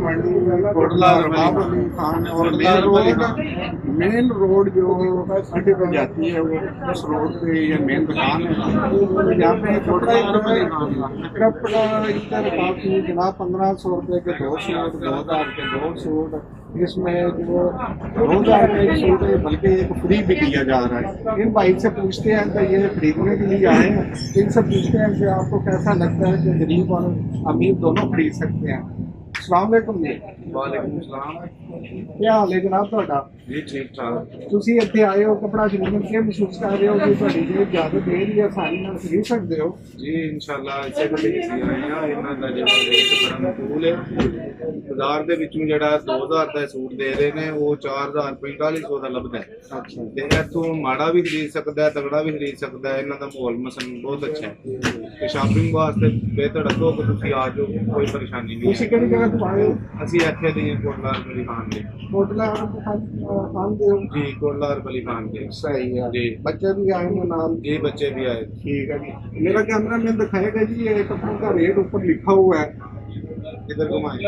मंडी कोटला रबाब अली खान और main road जो अड्डे पर जाती है वो उस रोड पे ये मेन दुकान है। यहाँ पे कपड़ा इधर काफी जनाब 1500 रुपये के 2 सूट, 2000 के 2 सूट, इसमें जो 2000 का एक सूट है बल्कि एक फ्री भी दिया जा रहा है। इन भाई से पूछते हैं तो ये खरीदने के लिए आए हैं, इनसे पूछते हैं कि आपको कैसा लगता है कि गरीब और अमीर दोनों खरीद सकते हैं। अस्सलाम वालेकुम जी। वालेकुम सलाम। क्या हाल है जनाब ਤੁਹਾਡਾ? जी ठीक ठाक। ਤੁਸੀਂ ਇੱਥੇ ਆਏ ਹੋ ਕਪੜਾ ਖਰੀਦਣ ਕੇ ਮਹਿਸੂਸ ਕਰ ਰਹੇ ਹੋ ਕਿ ਤੁਹਾਡੀ ਜੇ ਇਜਾਜ਼ਤ ਦੇ ਰਹੀ ਹੈ ਆਸਾਨੀ ਨਾਲ ਖਰੀਦ ਸਕਦੇ ਹੋ? जी इंशाल्लाह इसे कभी सी आए हैं इन्हों का जो रेट बड़ा मकबूल है। बाजार के विचों ਜਿਹੜਾ 2000 ਦਾ ਸੂਟ ਦੇ ਰਹੇ ਨੇ ਉਹ 4000 4500 ਦਾ ਲੱਭਦਾ ਹੈ। ਅੱਛਾ ਤੇ ਇੱਥੋਂ ਮਾੜਾ ਵੀ ਖਰੀਦ ਸਕਦਾ ਹੈ, ਤਗੜਾ ਵੀ ਖਰੀਦ ਸਕਦਾ ਹੈ। ਇਹਨਾਂ ਦਾ ਮਾਹੌਲ ਮਸਲ ਬਹੁਤ ਅੱਛਾ ਹੈ ਤੇ ਸ਼ਾਪਿੰਗ ਵਾਸਤੇ ਬਿਹਤਰ ਅੱਗੋਂ ਕਿ ਤੁਸੀਂ ਆ ਜਾਓ, ਕੋਈ ਪਰੇਸ਼ਾਨੀ ਨਹੀਂ ਤੁਸੀਂ ਹੈ। ਕਿਹੜੀ ਜਗ੍ਹਾ ਤੋਂ ਆਏ ਹੋ? ਅਸੀਂ ਇੱਥੇ ਦੇ ਕੋਟਲਾ ਅਲੀ ਖਾਨ ਦੇ। ਕੋਟਲਾ ਖਾਨ ਦੇ ਹੋ? जी कोटला अली खान के। सही है जी बच्चे भी आए हैं नाम? जी बच्चे भी आए। ठीक है जी। मेरा कैमरा मैन दिखाएगा जी ये कपड़ों का रेट ऊपर लिखा हुआ है, इधर घुमाए।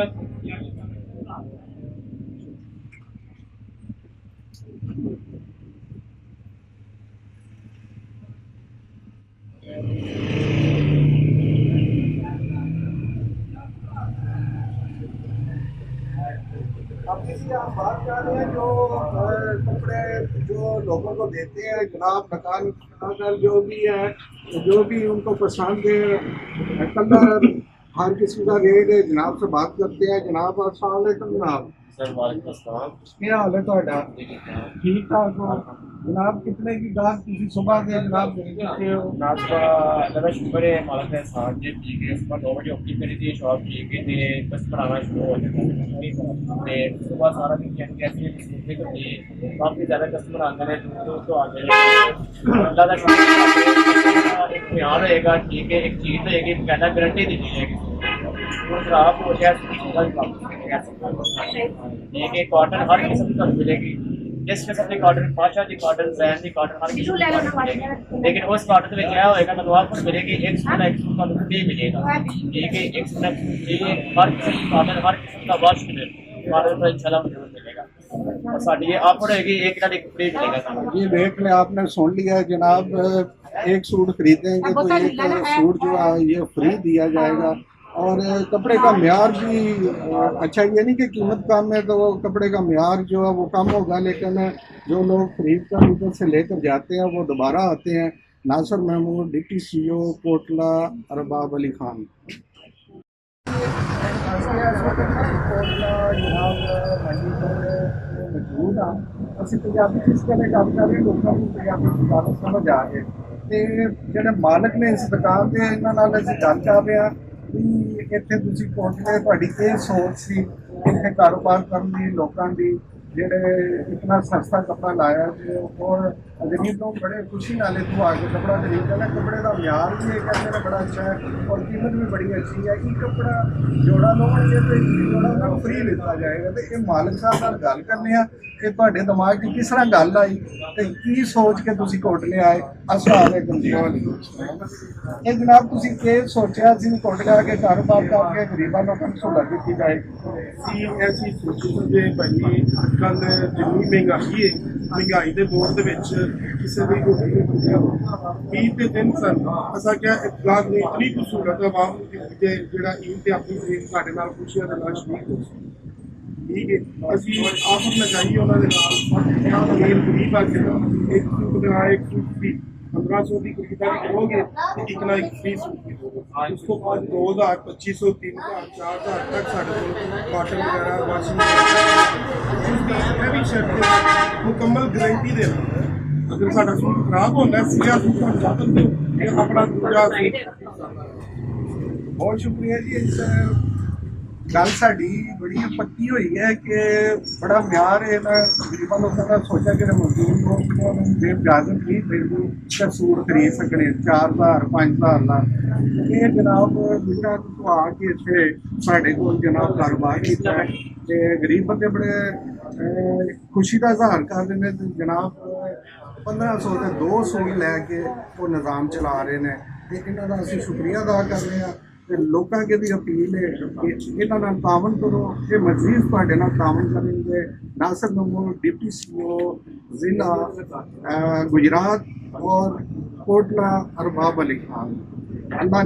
अभी आप बात कर रहे हैं जो कपड़े जो लोगों को देते हैं जनाब, मकान अगर जो भी है, जो भी उनको पसंद है कलर हर किस्म का रेट है। जनाब से बात करते हैं। जनाब अस्सलाम वालेकुम जनाब। सर वालेकुम अस्सलाम। क्या हाल है ਤੁਹਾਡਾ? ठीक ठाक हो जनाब? कितने की गाहक तुसी सुबह से जनाब देते हो? नाश्ता लगा शुक्र है मालिक ने साथ जे पी के सुबह 9 बजे ओपनिंग करी थी शॉप पी के ते कस्टमर आना शुरू हो जाता है। सुबह सारा दिन कैसे सूखते करती काफ़ी ज़्यादा कस्टमर आते हैं, दूर दूर तो आते हैं। अल्लाह का शुक्र एक ख्याल रहेगा, ठीक है, एक चीज़ रहेगी कहना गारंटी दी जाएगी और खराब हो जाए ठीक है। कॉटन हर किस्म की ਤੁਹਾਨੂੰ मिलेगी, जिस किस्म की कॉटन पाशा की कॉटन जैन की कॉटन हर किस्म की कॉटन मिलेगी। लेकिन उस कॉटन में क्या होएगा तो आपको मिलेगी एक सूट ਤੁਹਾਨੂੰ फ्री मिलेगा, ठीक है। एक सूट फ्री हर किस्म की कॉटन हर किस्म का वॉश कॉटन पर इंशाल्लाह मिलेगा और साड़ी ये ऑफर रहेगी एक ना एक फ्री मिलेगा सामान। ये देख लें, आपने सुन लिया जनाब। एक सूट खरीदेंगे तो एक सूट जो है ये फ्री दिया जाएगा और कपड़े का म्यार भी अच्छा, ये नहीं कि कीमत कम है तो वो कपड़े का म्यार जो है वो कम होगा, लेकिन जो लोग खरीद कर इधर से लेकर जाते हैं वो दोबारा आते हैं। नासिर महमूद DTCO कोटला अरबाब अली खान। मौजूद हाँ ਅਸੀਂ ਪੰਜਾਬੀ ਕਿਸ ਤਰ੍ਹਾਂ ਗੱਲ ਕਰ ਰਹੇ ਲੋਕਾਂ ਨੂੰ ਪੰਜਾਬੀ ਜ਼ਿਆਦਾ ਸਮਝ ਆ ਗਏ ਤੇ ਜਿਹੜੇ ਮਾਲਕ ਨੇ ਇਸ ਦੁਕਾਨ ਦੇ ਇਹਨਾਂ ਨਾਲ ਅਸੀਂ ਗੱਲ ਕਰ ਰਹੇ ਹਾਂ ਵੀ ਇੱਥੇ ਤੁਸੀਂ ਪਹੁੰਚੇ, ਤੁਹਾਡੀ ਇਹ ਸੋਚ ਸੀ ਇੱਥੇ ਕਾਰੋਬਾਰ ਕਰਨ ਦੀ ਲੋਕਾਂ ਦੀ ਜਿਹੜੇ ਇਤਨਾ ਸਸਤਾ ਕਪੜਾ ਲਾਇਆ ਤੇ ਔਰ गरीब लोग बड़े खुशी नाले तो आगे कपड़ा खरीदते हैं। कपड़े का म्यार भी एक कहते हैं बड़ा अच्छा है और कीमत भी बड़ी अच्छी है। ये कपड़ा जोड़ा लोगे तो जोड़ा उन्होंने फ्री लिता जाएगा। तो ये मालिक साहब नाल गल करने आ कि तुहाडे दिमाग की किस तरह गल आई तो की सोच के तुसीं कोटले आए? अस्सलाम वालेकुम जी। ये जनाब तुसीं के सोचा सी कोटले आके कारोबार करके गरीबां लोकां नूं सहूलत दित्ती जाए? ऐसी सोची जे भाई अजकल जिन्नी महंगाई है, महंगाई के दौर के किसी भी 20 के दिन सन असा क्या इतलाक ने इतनी कुछ सहूलत आवाम जोड़ा ईद के अपनी ट्रेन साढ़े नाल खुशियां दे नाल शरीक हो ठीक है। असी आफर लगाई उन्होंने मेन गरीब आ एक सूट बना एक सूट फ्री 1500 की खरीदारी करोगे तो एक ना एक फ्री सूट भी दोगे। उसको बाद 2000 2500 3000 4000 तक साढ़े कॉटन वगैरह वाशिंग उसकी भी शर्त मुकम्मल गारंटी देना। अगर साडा सूट खराब होता है सीधा सूट वापस दो, ये अपना दूसरा सूट। बहुत शुक्रिया जी। इस गल साड़ी बड़ी पक्की हुई है कि बड़ा म्यार है। मैं गरीबों लोगों का सोचा कि मजदूर लोग इजाजत नहीं फिर भी सूट खरीद सकने 4000 5000 का। ये जनाब बेटा तो आके इतने साढ़े को जनाब कारोबार किया है तो गरीब बंदे बड़े खुशी का इजहार कर रहे हैं। जनाब 1500 के 2 सूट लैके वो निज़ाम चला रहे हैं तो इन्हों का असं शुक्रिया अदा कर रहे हैं। ਤੇ ਲੋਕਾਂ ਅੱਗੇ ਵੀ ਅਪੀਲ ਹੈ ਕਿ ਇਹਨਾਂ ਨਾਲ ਤਾਵਨ ਕਰੋ। ਇਹ ਮਜ਼ੀਦ ਤੁਹਾਡੇ ਨਾਲ ਤਾਵਨ ਕਰਨਗੇ। नासिर नमूर डिप्टी CEO जिला गुजरात और कोटला अरबाब अली खान अल्लाह